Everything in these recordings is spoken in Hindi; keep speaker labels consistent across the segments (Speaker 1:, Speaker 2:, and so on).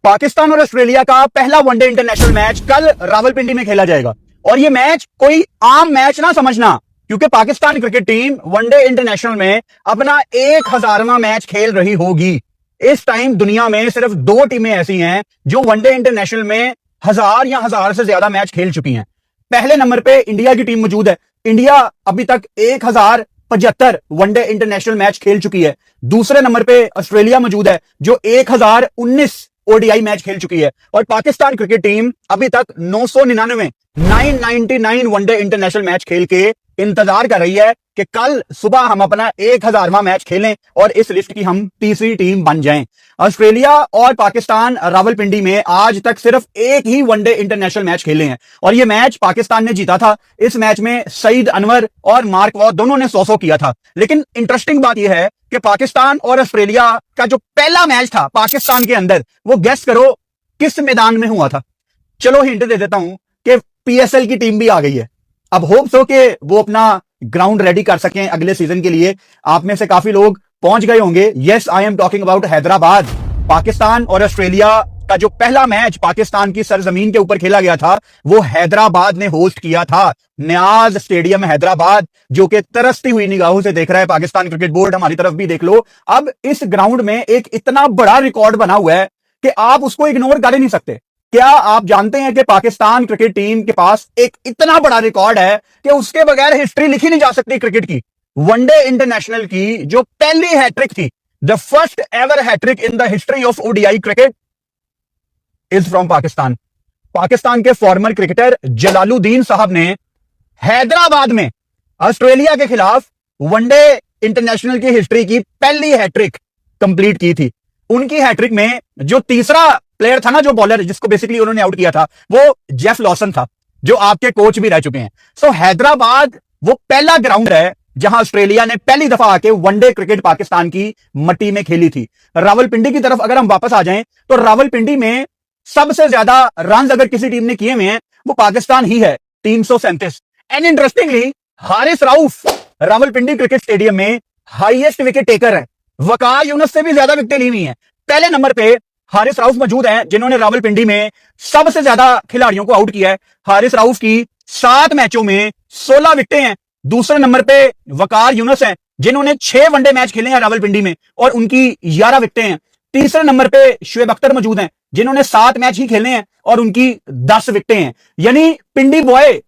Speaker 1: पाकिस्तान और ऑस्ट्रेलिया का पहला वनडे इंटरनेशनल मैच कल रावलपिंडी में खेला जाएगा और ये मैच कोई आम मैच ना समझना, क्योंकि Pakistan cricket team one day international में अपना 1000वां मैच खेल रही होगी। इस टाइम दुनिया में सिर्फ 2 टीमें ऐसी हैं जो वनडे इंटरनेशनल में 1000 या 1000 से ज्यादा मैच खेल चुकी हैं। पहले नंबर पे इंडिया की टीम मौजूद है। इंडिया अभी तक 1075 वनडे इंटरनेशनल मैच खेल चुकी है। दूसरे नंबर पे ऑस्ट्रेलिया मौजूद है जो 1019 ओडीआई मैच खेल चुकी है। और पाकिस्तान क्रिकेट टीम अभी तक 999 वनडे इंटरनेशनल मैच खेल के इंतजार कर रही है कि कल सुबह हम अपना 1000वां मैच खेलें और इस लिस्ट की हम तीसरी टीम बन जाएं। ऑस्ट्रेलिया और पाकिस्तान रावलपिंडी में आज तक सिर्फ एक ही वनडे इंटरनेशनल मैच खेले हैं और यह मैच पाकिस्तान ने जीता था। इस मैच में सईद अनवर और मार्क वॉ दोनों ने 100 किया था। लेकिन इंटरेस्टिंग बात यह है कि पाकिस्तान और ऑस्ट्रेलिया का जो पहला मैच था पाकिस्तान के अंदर, वो गेस करो किस मैदान में हुआ था। चलो हिंट दे देता हूं कि पीएसएल की टीम भी आ गई है। अब होप्स हो कि वो अपना ग्राउंड रेडी कर सकें अगले सीजन के लिए। आप में से काफी लोग पहुंच गए होंगे। Yes, I am talking about Hyderabad. Pakistan और ऑस्ट्रेलिया का जो पहला मैच पाकिस्तान की सरजमीन के ऊपर खेला गया था वो हैदराबाद ने होस्ट किया था। न्याज स्टेडियम हैदराबाद, जो कि तरसती हुई निगाहों से देख रहा है पाकिस्तान क्रिकेट बोर्ड। हमारी तरफ भी देख लो। अब इस ग्राउंड में एक इतना बड़ा रिकॉर्ड बना हुआ है कि आप उसको इग्नोर कर ही नहीं सकते। क्या आप जानते हैं कि पाकिस्तान क्रिकेट टीम के पास एक इतना बड़ा रिकॉर्ड है कि उसके बगैर हिस्ट्री लिखी नहीं जा सकती क्रिकेट की। वनडे इंटरनेशनल की जो पहली हैट्रिक थी, the first ever hat trick in the history of ODI cricket is from Pakistan. Pakistan के फॉर्मर क्रिकेटर जलालुद्दीन साहब ने हैदराबाद में ऑस्ट्रेलिया के खिलाफ वनडे इंटरनेशनल की हिस्ट्री की पहली हैट्रिक कंप्लीट की थी। उनकी हैट्रिक में जो तीसरा प्लेयर था ना, जो बॉलर जिसको बेसिकली उन्होंने आउट किया था, वो जेफ लॉसन था, जो आपके कोच भी रह चुके हैं। सो हैदराबाद वो पहला ग्राउंड है जहां ऑस्ट्रेलिया ने पहली दफा आके वनडे क्रिकेट पाकिस्तान की मट्टी में खेली थी। रावलपिंडी की तरफ अगर हम वापस आ जाएं तो रावलपिंडी में सबसे ज्यादा रन अगर किसी टीम ने किए हुए हैं वो पाकिस्तान ही है, 337। And interestingly Haris Rauf Rawalpindi cricket stadium में हाईएस्ट विकेट टेकर है। वकार यूनुस से भी ज्यादा विकेटें ली हुई हैं। पहले नंबर पे हारिस राउफ मौजूद हैं जिन्होंने रावलपिंडी में सबसे ज्यादा खिलाड़ियों को आउट किया है। हारिस राउफ की 7 मैचों में 16 विकेटें हैं। दूसरे नंबर पे वकार यूनुस हैं जिन्होंने 6 वनडे मैच खेले हैं रावलपिंडी में और उनकी 11 विकेटें हैं। तीसरे नंबर पे शुएब अख्तर मौजूद हैं जिन्होंने 7 मैच ही खेले हैं और उनकी 10 विकेटें हैं। यानी Pindi boy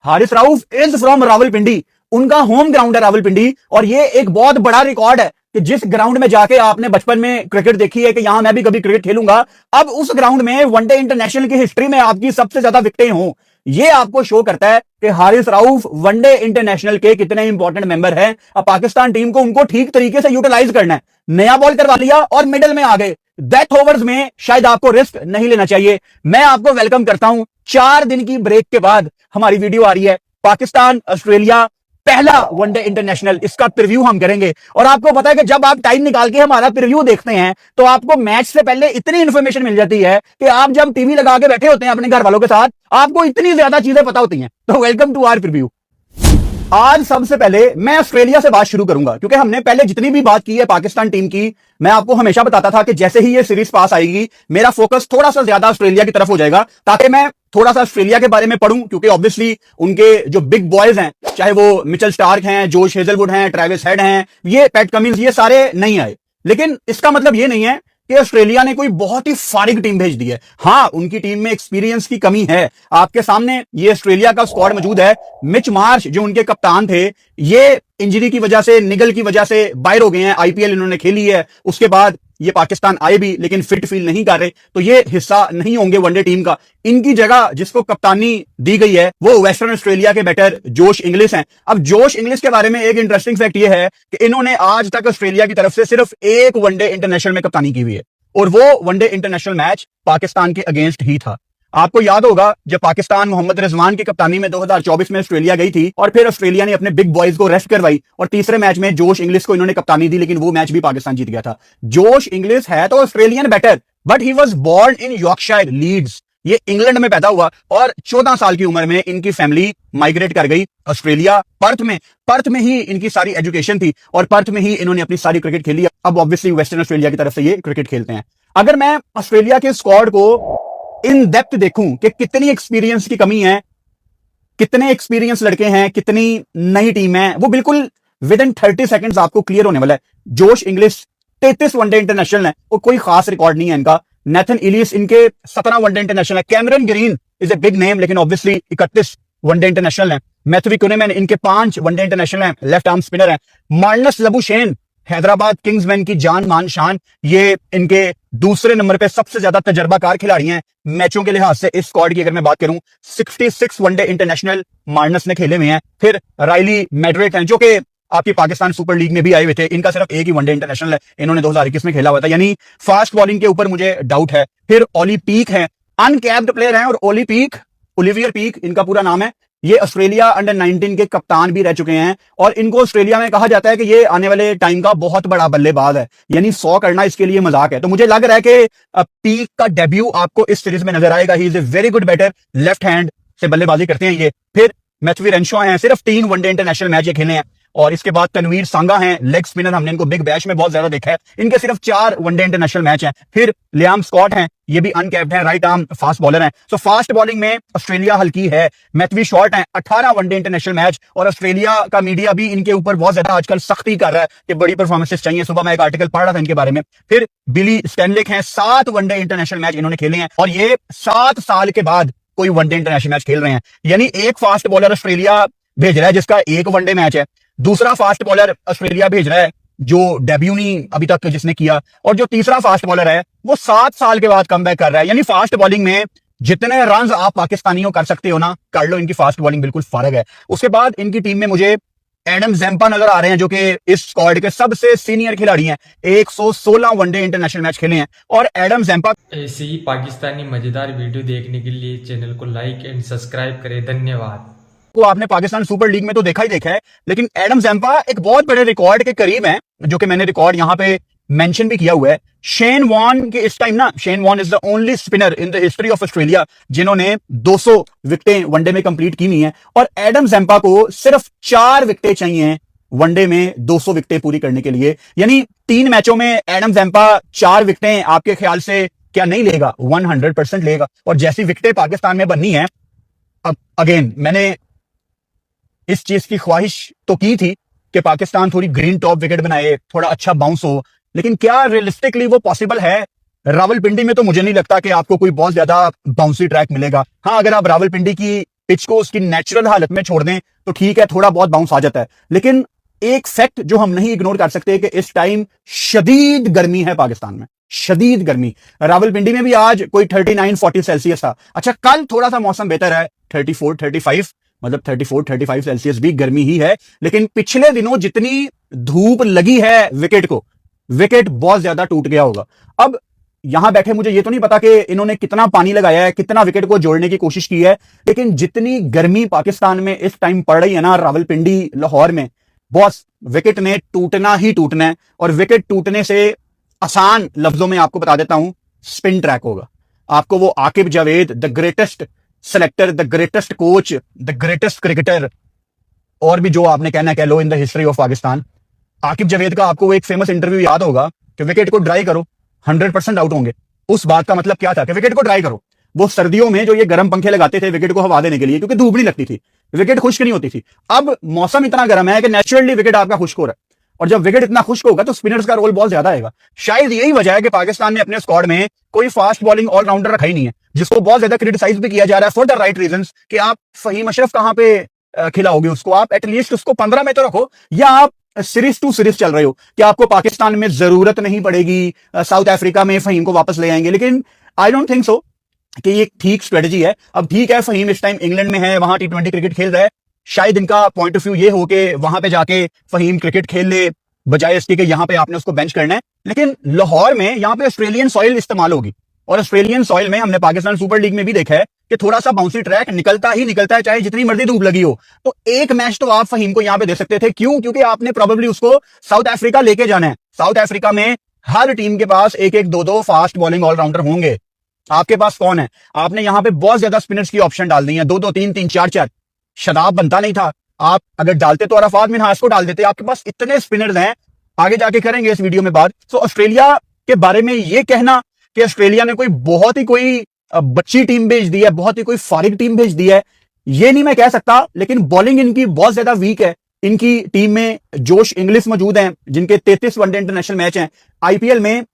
Speaker 1: Haris Rauf is from Rawalpindi. उनका होम ग्राउंड है रावलपिंडी और ये एक बहुत बड़ा रिकॉर्ड है कि जिस ग्राउंड में जाके आपने बचपन में क्रिकेट देखी है कि यहां मैं भी कभी क्रिकेट खेलूंगा, अब उस ग्राउंड में वनडे इंटरनेशनल की हिस्ट्री में आपकी सबसे ज्यादा विकेटें हों। ये आपको शो करता है कि हारिस राउफ वनडे इंटरनेशनल के कितने इंपॉर्टेंट मेंबर हैं। अब पाकिस्तान टीम को उनको ठीक तरीके से यूटिलाइज करना है। नया बॉल करवा लिया और मिडल में आ गए। डेथ ओवर्स में शायद आपको रिस्क नहीं लेना चाहिए। मैं आपको वेलकम करता हूं। 4 दिन की ब्रेक के बाद हमारी वीडियो आ रही है। पाकिस्तान ऑस्ट्रेलिया पहला वनडे इंटरनेशनल, इसका प्रीव्यू हम करेंगे। और आपको पता है कि जब आप टाइम निकाल के हमारा प्रीव्यू देखते हैं तो आपको मैच से पहले इतनी इंफॉर्मेशन मिल जाती है कि आप जब टीवी लगा के बैठे होते हैं अपने घर वालों के साथ, आपको इतनी ज्यादा चीजें पता होती हैं। तो वेलकम टू आवर प्रीव्यू। आज सबसे पहले मैं ऑस्ट्रेलिया से बात शुरू करूंगा क्योंकि हमने पहले जितनी भी बात की है पाकिस्तान टीम की, मैं आपको हमेशा बताता था कि जैसे ही ये सीरीज पास आएगी मेरा फोकस थोड़ा सा ज्यादा ऑस्ट्रेलिया की तरफ हो जाएगा ताकि मैं थोड़ा सा ऑस्ट्रेलिया के बारे में पढ़ूं, क्योंकि ऑब्वियसली उनके जो बिग बॉयज हैं, चाहे वो मिचेल स्टार्क हैं, जोश हेजलवुड हैं, ट्रेविस हेड हैं, ये पैट कमिंस, ये सारे नहीं आए। लेकिन इसका मतलब ये नहीं है कि ऑस्ट्रेलिया ने कोई बहुत ही फारिग टीम भेज दी है। हाँ, उनकी टीम में एक्सपीरियंस की कमी है। आपके सामने ये ऑस्ट्रेलिया का स्क्वाड मौजूद है। मिच मार्श जो उनके कप्तान थे, ये इंजरी की वजह से, निगल की वजह से बाहर हो गए हैं। आईपीएल इन्होंने खेली है, उसके बाद ये पाकिस्तान आए भी लेकिन फिट फील नहीं कर रहे, तो ये हिस्सा नहीं होंगे वनडे टीम का। इनकी जगह जिसको कप्तानी दी गई है वो वेस्टर्न ऑस्ट्रेलिया के बैटर जोश इंग्लिश हैं। अब जोश इंग्लिश के बारे में एक इंटरेस्टिंग फैक्ट ये है कि इन्होंने आज तक ऑस्ट्रेलिया की तरफ से सिर्फ एक वनडे इंटरनेशनल में कप्तानी की हुई है और वो वनडे इंटरनेशनल मैच पाकिस्तान के अगेंस्ट ही था। आपको याद होगा जब पाकिस्तान मोहम्मद रिजवान की कप्तानी में 2024 में ऑस्ट्रेलिया गई थी और फिर ऑस्ट्रेलिया ने अपने बिग बॉयज को रेस्ट करवाई और तीसरे मैच में जोश इंग्लिश को इन्होंने कप्तानी दी, लेकिन वो मैच भी पाकिस्तान जीत गया था। जोश इंग्लिश है तो Australian batter, but he was born in Yorkshire, Leeds. ये इंग्लैंड में पैदा हुआ और 14 साल की उम्र में इनकी फैमिली माइग्रेट कर गई ऑस्ट्रेलिया, पर्थ में ही इनकी सारी एजुकेशन थी और पर्थ में ही इन्होंने अपनी सारी क्रिकेट खेली। अब ऑब्वियसली वेस्टर्न ऑस्ट्रेलिया की तरफ से ये क्रिकेट खेलते हैं। अगर मैं ऑस्ट्रेलिया के स्क्वाड को इन डेप्थ देखूं कि कितनी एक्सपीरियंस की कमी है, कितने एक्सपीरियंस लड़के हैं, कितनी नई टीम है, वो बिल्कुल विद इन 30 सेकंड्स आपको क्लियर होने वाला है। जोश इंग्लिश 33 वनडे इंटरनेशनल है और कोई खास रिकॉर्ड नहीं है इनका। नेथन इलियस इनके 17 वनडे इंटरनेशनल है। Cameron green is a big name, लेकिन ऑब्वियसली 31 वनडे इंटरनेशनल है। मैथ्यू कुनेमैन इनके 5 वनडे इंटरनेशनल है, लेफ्ट आर्म स्पिनर है। मार्नस लबुशेन हैदराबाद किंग्समैन की जान मान शान, ये इनके दूसरे नंबर पे सबसे ज्यादा तजर्बाकार खिलाड़ी हैं मैचों के लिहाज से। इस स्क्वाड की अगर मैं बात करूं 66 वनडे इंटरनेशनल मार्नस ने खेले हुए हैं। फिर राइली मैड्रिक हैं जो कि आपकी पाकिस्तान सुपर लीग में भी आए हुए थे, इनका सिर्फ एक ही वनडे इंटरनेशनल है, इन्होंने 2021 में खेला हुआ था। यानी फास्ट बॉलिंग के ऊपर मुझे डाउट है। फिर ओली पीक है, अनकैप्ड प्लेयर हैं, और ओली पीक, ओलिवियर पीक इनका पूरा नाम है। ये ऑस्ट्रेलिया अंडर 19 के कप्तान भी रह चुके हैं और इनको ऑस्ट्रेलिया में कहा जाता है कि ये आने वाले टाइम का बहुत बड़ा बल्लेबाज है, यानी 100 करना इसके लिए मजाक है। तो मुझे लग रहा है कि पीक का डेब्यू आपको इस सीरीज में नजर आएगा। He is a very good batter, left hand से बल्लेबाजी करते हैं ये। फिर मैथ्यू रेंशो हैं, सिर्फ 3 वनडे इंटरनेशनल मैच ये खेले हैं। और इसके बाद तनवीर सांगा हैं, लेग स्पिनर, हमने इनको बिग बैश में बहुत ज्यादा देखा है, इनके सिर्फ 4 वनडे इंटरनेशनल मैच हैं। फिर लियाम स्कॉट हैं, ये भी अनकैप्ड हैं, राइट आर्म फास्ट बॉलर हैं। सो फास्ट बॉलिंग में ऑस्ट्रेलिया हल्की है। मैथ्यू शॉर्ट हैं, 18 वनडे इंटरनेशनल मैच, और ऑस्ट्रेलिया का मीडिया भी इनके ऊपर बहुत ज्यादा आजकल सख्ती कर रहा है कि बड़ी परफॉर्मेंसेस चाहिए। सुबह मैं एक आर्टिकल पढ़ रहा था इनके बारे में। फिर बिली स्टैनलिक हैं, 7 वनडे इंटरनेशनल मैच इन्होंने खेले हैं, और ये 7 साल के बाद कोई वनडे इंटरनेशनल मैच खेल रहे हैं। यानी एक फास्ट बॉलर ऑस्ट्रेलिया भेज रहा है जिसका एक वनडे मैच है, दूसरा फास्ट बॉलर ऑस्ट्रेलिया भेज रहा है जो डेब्यू नहीं अभी तक जिसने किया, और जो तीसरा फास्ट बॉलर है वो 7 साल के बाद कमबैक कर रहा है। यानी फास्ट बॉलिंग में जितने रन आप पाकिस्तानियों कर सकते हो ना, कर लो। इनकी फास्ट बॉलिंग बिल्कुल फर्क है। उसके बाद इनकी टीम में मुझे एडम ज़ैम्पा नजर आ रहे हैं जो कि इस स्क्वाड के सबसे सीनियर खिलाड़ी हैं, 116 वनडे इंटरनेशनल मैच खेले हैं। और एडम ज़ैम्पा
Speaker 2: ऐसे ही पाकिस्तानी मजेदार वीडियो देखने के लिए चैनल को लाइक एंड सब्सक्राइब करें। धन्यवाद।
Speaker 1: को आपने पाकिस्तान सुपर लीग में तो देखा ही देखा है, लेकिन एडम ज़ैम्पा एक बहुत बड़े रिकॉर्ड के करीब है, जो कि मैंने रिकॉर्ड यहां पे मेंशन भी किया हुआ है। शेन वॉर्न के इस टाइम ना, Shane Warne is the only spinner in the history of Australia जिन्होंने 200 विकेटें वनडे में कंप्लीट की हुई हैं, और एडम ज़ैम्पा को सिर्फ 4 विकेटें चाहिए वनडे में 200 विकेटें पूरी करने के लिए। यानी 3 मैचों में एडम ज़ैम्पा 4 विकेटें आपके ख्याल से क्या नहीं लेगा? 100% लेगा। और जैसी विकेटें पाकिस्तान में बननी है, अब अगेन मैंने इस चीज की ख्वाहिश तो की थी कि पाकिस्तान थोड़ी ग्रीन टॉप विकेट बनाए, थोड़ा अच्छा बाउंस हो, लेकिन क्या रियलिस्टिकली वो पॉसिबल है? रावलपिंडी में तो मुझे नहीं लगता कि आपको कोई बहुत ज्यादा बाउंसी ट्रैक मिलेगा। हाँ, अगर आप रावलपिंडी की पिच को उसकी नेचुरल हालत में छोड़ दें तो ठीक है, थोड़ा बहुत बाउंस आ जाता है। लेकिन एक फैक्ट जो हम नहीं इग्नोर कर सकते कि इस टाइम शदीद गर्मी है पाकिस्तान में, शदीद गर्मी। रावलपिंडी में भी आज कोई 39-40 सेल्सियस था। अच्छा, कल थोड़ा सा मौसम बेहतर है, 34-35, मतलब 34-35 सेल्सियस भी गर्मी ही है। लेकिन पिछले दिनों जितनी धूप लगी है विकेट को, विकेट बहुत ज्यादा टूट गया होगा। अब यहां बैठे मुझे ये तो नहीं पता कि इन्होंने कितना पानी लगाया है, कितना विकेट को जोड़ने की कोशिश की है, लेकिन जितनी गर्मी पाकिस्तान में इस टाइम पड़ रही है ना, रावलपिंडी लाहौर में, बॉस विकेट ने टूटना ही टूटना है। और विकेट टूटने से आसान लफ्जों में आपको बता देता हूं, स्पिन ट्रैक होगा। आपको वो Aaqib Javed, the greatest selector, the greatest coach, the greatest cricketer, और भी जो आपने कहना कह लो in the history of Pakistan, Aaqib Javed का आपको एक फेमस इंटरव्यू याद होगा कि विकेट को ड्राई करो, 100% आउट होंगे। उस बात का मतलब क्या था कि विकेट को ड्राई करो। वो सर्दियों में जो ये गर्म पंखे लगाते थे विकेट को हवा देने के लिए, क्योंकि धूप नहीं लगती थी, विकेट खुश्क नहीं होती थी। अब मौसम इतना गर्म है कि नेचुरली विकेट आपका खुश्क हो रहा है, और जब विकेट इतना खुश्क होगा तो स्पिनर्स का रोल बहुत ज्यादा आएगा। शायद यही वजह है कि पाकिस्तान ने अपने स्क्वाड में कोई फास्ट बॉलिंग ऑलराउंडर रखा ही नहीं है, जिसको बहुत ज्यादा क्रिटिसाइज भी किया जा रहा है फॉर द राइट रीजंस कि आप फहीम अशरफ कहां पे खिलाओगे उसको? आप एटलीस्ट उसको 15 में तो रखो, या आप सीरीज टू सीरीज चल रहे हो कि आपको पाकिस्तान में जरूरत नहीं पड़ेगी, साउथ अफ्रीका में फहीम को वापस ले आएंगे। लेकिन आई डोंट थिंक सो कि ये ठीक स्ट्रेटजी है। अब ठीक है, फहीम इस टाइम इंग्लैंड में है, वहां T20 क्रिकेट खेल रहा है, शायद इनका पॉइंट ऑफ व्यू ये हो कि वहां पे जाके फहीम क्रिकेट खेल ले, बजाय इसके कि यहां पे आपने उसको बेंच करना है। लेकिन लाहौर में यहां पे ऑस्ट्रेलियन सॉइल इस्तेमाल होगी, और ऑस्ट्रेलियन सॉइल में हमने पाकिस्तान सुपर लीग में भी देखा है कि थोड़ा सा बाउंसी ट्रैक निकलता ही निकलता है, चाहे जितनी मर्जी धूप लगी हो। तो एक मैच तो आप फहीम को यहां पे दे सकते थे। क्यों? क्योंकि आपने प्रोबेबली उसको साउथ अफ्रीका लेके जाना है। साउथ अफ्रीका में हर टीम के पास एक एक दो फास्ट बॉलिंग ऑलराउंडर होंगे। आपके पास कौन है? आपने यहां पे बहुत ज्यादा स्पिनर्स की ऑप्शन डाल दी है, 2-2, 3-3, 4-4। शदाब बनता नहीं था, आप अगर डालते तो अरफात मिनहास को डाल देते। आपके पास इतने स्पिनर्स हैं, आगे जाके करेंगे इस वीडियो में बात। तो ऑस्ट्रेलिया के बारे में ये कहना कि ऑस्ट्रेलिया ने कोई बच्ची टीम भेज दी है, बहुत ही कोई फारिग टीम भेज दी है, ये नहीं मैं कह सकता, लेकिन बॉलिंग इनकी बहुत ज्यादा वीक है। इनकी टीम में जोश इंग्लिश मौजूद हैं, जिनके 33 वनडे इंटरनेशनल मैच हैं। आईपीएल में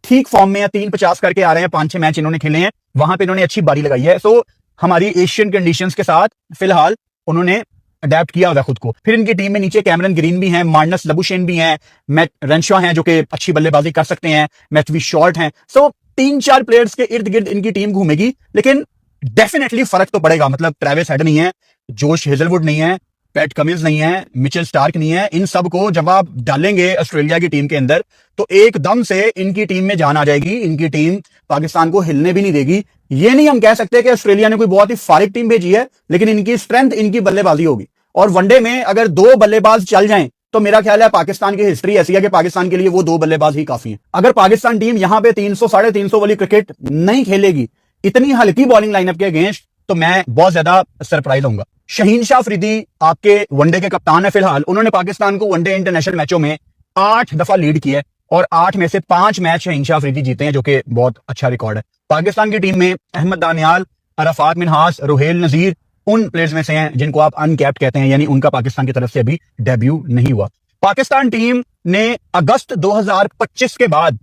Speaker 1: ठीक फॉर्म में 350 करके आ रहे हैं, 5-6 मैच इन्होंने खेले हैं, वहां पे इन्होंने अच्छी बारी लगाई है। सो हमारी एशियन कंडीशंस के साथ फिलहाल उन्होंने अडेप्ट किया हुआ खुद को। फिर इनकी टीम में नीचे कैमरन ग्रीन भी हैं, मार्नस लबुशेन भी हैं, मैट रेंशॉ हैं जो कि अच्छी बल्लेबाजी कर सकते हैं, मैथ्यू शॉर्ट हैं। सो 3-4 प्लेयर्स के इर्द गिर्द इनकी टीम घूमेगी, लेकिन डेफिनेटली फर्क तो पड़ेगा। मतलब ट्रेविस हेड नहीं है, जोश हेजलवुड नहीं है, पैट कमिंस नहीं है, मिचेल स्टार्क नहीं है। इन सब को जब आप डालेंगे ऑस्ट्रेलिया की टीम के अंदर तो एकदम से इनकी टीम में जान आ जाएगी। इनकी टीम पाकिस्तान को हिलने भी नहीं देगी। ये नहीं हम कह सकते कि ऑस्ट्रेलिया ने कोई बहुत ही फारिग टीम भेजी है, लेकिन इनकी स्ट्रेंथ इनकी बल्लेबाजी होगी। और वनडे में अगर 2 बल्लेबाज चल जाएं तो मेरा ख्याल है पाकिस्तान की हिस्ट्री ऐसी है कि पाकिस्तान के लिए वो 2 बल्लेबाज ही काफी हैं। अगर पाकिस्तान टीम यहां पे 300 350 वाली क्रिकेट नहीं खेलेगी इतनी हल्की बॉलिंग लाइनअप के अगेंस्ट, तो मैं बहुत ज्यादा सरप्राइज होऊंगा। शहीन शाह अफरीदी आपके वनडे के कप्तान है फिलहाल। उन्होंने पाकिस्तान को वनडे इंटरनेशनल मैचों में 8 दफा लीड किया है और 8 में से 5 मैच शहीन शाह अफरीदी जीते हैं, जो कि बहुत अच्छा रिकॉर्ड है। पाकिस्तान की टीम में अहमद दानियाल, अरफात मिनहास, रुहेल नजीर उन प्लेयर्स में से हैं जिनको आप अनकैप्ड कहते हैं, यानी उनका पाकिस्तान की तरफ से अभी डेब्यू नहीं हुआ। पाकिस्तान टीम ने अगस्त 2025 के बाद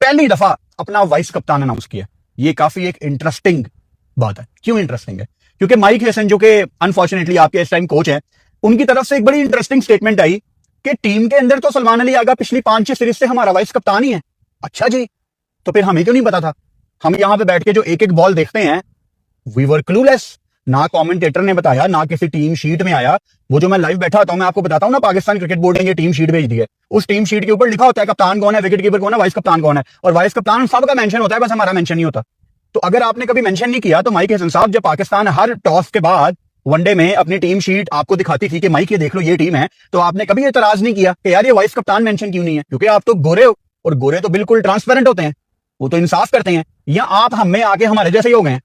Speaker 1: पहली दफा अपना वाइस कप्तान अनाउंस किया। ये काफी एक इंटरेस्टिंग बात है। क्यों इंटरेस्टिंग है? क्योंकि माइक हेसन जो कि अनफॉर्चुनेटली आपके इस टाइम कोच हैं, उनकी तरफ से एक बड़ी इंटरेस्टिंग स्टेटमेंट आई कि टीम के अंदर तो सलमान अली आगा पिछली 5-6 सीरीज से हमारा वाइस कप्तान ही है। अच्छा जी, तो फिर हमें क्यों नहीं पता था? हम यहां पे बैठ के जो एक एक बॉल देखते हैं, वी वर क्लूलेस। ना कमेंटेटर ने बताया, ना किसी टीम शीट में आया। वो जो मैं लाइव बैठा होता हूं, मैं आपको बताता हूं ना, पाकिस्तान क्रिकेट बोर्ड ने ये टीम शीट भेज दी है। उस टीम शीट के ऊपर लिखा होता है कप्तान कौन है, विकेट कीपर कौन है, वाइस कप्तान कौन है, और वाइस कप्तान सबका मेंशन होता है, बस हमारा मेंशन नहीं होता। तो अगर आपने कभी मेंशन नहीं किया तो माइक हसन साहब, जब पाकिस्तान हर टॉस के बाद वनडे में अपनी टीम शीट आपको दिखाती थी कि माइक ये देख लो ये टीम है, तो आपने कभी एतराज नहीं किया कि यार ये वाइस कप्तान मेंशन क्यों नहीं है? क्योंकि आप तो गोरे हो, और गोरे तो बिल्कुल ट्रांसपेरेंट होते हैं, वो तो इंसाफ करते हैं। या आप हमें आके हमारे जैसे ही हो गए?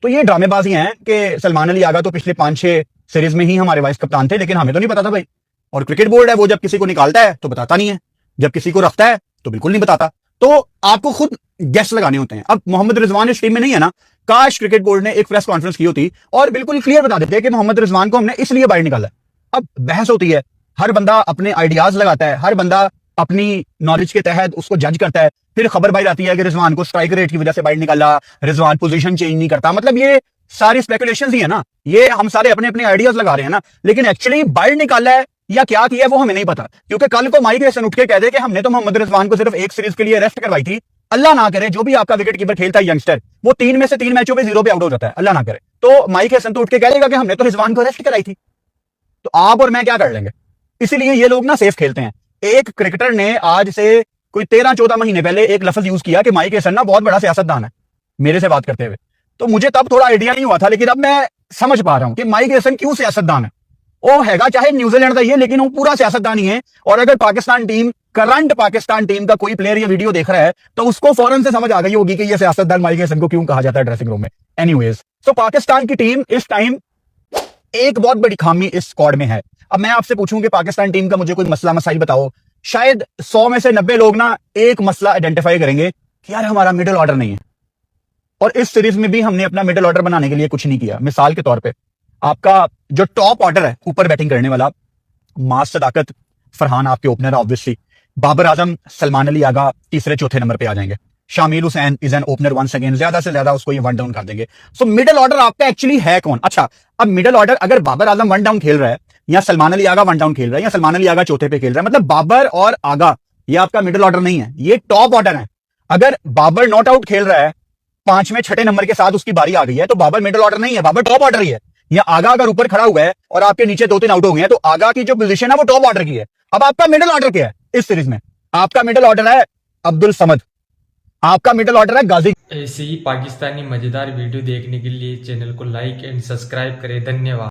Speaker 1: तो ये ड्रामेबाजी हैं कि सलमान अली आगा तो पिछले 5-6 सीरीज में ही हमारे वाइस कप्तान थे, लेकिन हमें तो नहीं पता था भाई। और क्रिकेट बोर्ड है, वो जब किसी को निकालता है तो बताता नहीं है, जब किसी को रखता है तो बिल्कुल नहीं बताता। तो आपको खुद गेस लगाने होते हैं। अब मोहम्मद रिजवान इस टीम में नहीं है ना, काश क्रिकेट बोर्ड ने एक प्रेस कॉन्फ्रेंस की होती और बिल्कुल क्लियर बता देते कि मोहम्मद रिजवान को हमने इसलिए बाहर निकाला। अब बहस होती है, हर बंदा अपने आइडियाज लगाता है, हर बंदा अपनी नॉलेज के तहत उसको जज करता है। फिर खबर बाहर आती है कि रिजवान को स्ट्राइक रेट की वजह से बाहर निकाला, रिजवान पोजीशन चेंज नहीं करता। मतलब ये सारी स्पेकुलेशंस ही है ना, ये हम सारे अपने अपने आइडियाज लगा रहे हैं ना, लेकिन एक्चुअली बाहर निकाला है या क्या किया है वो हमें नहीं पता। क्योंकि कल को माइक हेसन उठ के कह दे कि हमने तो मोहम्मद रिजवान को सिर्फ एक सीरीज के लिए रेस्ट करवाई थी। अल्लाह ना करे, जो भी आपका विकेट कीपर खेलता है यंगस्टर, वो 3 में से 3 मैचों पे 0 पे आउट हो जाता है, अल्लाह ना करे, तो माइक हेसन तो उठ के कह देगा कि हमने तो रिजवान को रेस्ट कराई थी। तो आप और मैं क्या कर लेंगे? इसीलिए ये लोग ना सेफ खेलते हैं। एक क्रिकेटर ने आज से कोई 13-14 महीने पहले एक लफ्ज यूज किया कि माइक हेसन ना बहुत बड़ा सियासतदान है, मेरे से बात करते हुए। तो मुझे तब थोड़ा आइडिया नहीं हुआ था, लेकिन अब मैं समझ पा रहा हूं कि माइक हेसन क्यों सियासतदान है। वो हैगा चाहे न्यूजीलैंड का ही है, लेकिन वो पूरा सियासतदान ही है। और अगर Pakistan team, current Pakistan team का कोई प्लेयर ये वीडियो देख रहा है तो उसको फौरन से समझ आ गई होगी कि ये सियासतदान माइक हेसन को क्यों कहा जाता है ड्रेसिंग रूम में। एनीवेज, तो पाकिस्तान की टीम इस टाइम एक बहुत बड़ी खामी इस स्क्वाड में है। अब मैं आपसे पूछूं कि पाकिस्तान टीम का मुझे कोई मसला मसाइल बताओ, शायद 100 में से 90 लोग ना एक मसला आइडेंटिफाई करेंगे कि यार हमारा मिडिल ऑर्डर नहीं है। और इस सीरीज में भी हमने अपना मिडिल ऑर्डर बनाने के लिए कुछ नहीं किया। मिसाल के तौर पे आपका जो टॉप ऑर्डर है, ऊपर बैटिंग करने वाला, मास सदाकत, फरहान आपके opener, obviously Babar Azam, Salman Ali Agha 3-4 number पे आ जाएंगे। Shamil Hussain is an opener once again, ज्यादा से ज्यादा उसको ये 1 डाउन कर देंगे। सो मिडिल ऑर्डर आपका एक्चुअली है कौन? अच्छा, अब मिडिल ऑर्डर अगर बाबर आजम 1 डाउन खेल रहा है, या सलमान अली आगा 1 डाउन खेल रहा है, या सलमान अली आगा चौथे पे खेल रहा है, मतलब बाबर और आगा ये आपका मिडिल ऑर्डर नहीं है, ये टॉप ऑर्डर है। अगर बाबर नॉट आउट खेल रहा है, 5वें 6ठे नंबर के साथ उसकी बारी आ गई है, तो बाबर मिडिल ऑर्डर नहीं है, बाबर टॉप ऑर्डर ही है। या आगा अगर ऊपर खड़ा हुआ है और आपके नीचे 2-3 आउट हो गए हैं, तो आगा की जो पोजीशन है वो टॉप ऑर्डर की है। अब आपका मिडिल ऑर्डर क्या है इस सीरीज में? आपका मिडिल ऑर्डर है अब्दुल समद, आपका मिडिल ऑर्डर है गाजी।
Speaker 2: ऐसे ही पाकिस्तानी मजेदार वीडियो देखने के लिए चैनल को लाइक एंड सब्सक्राइब करें। धन्यवाद।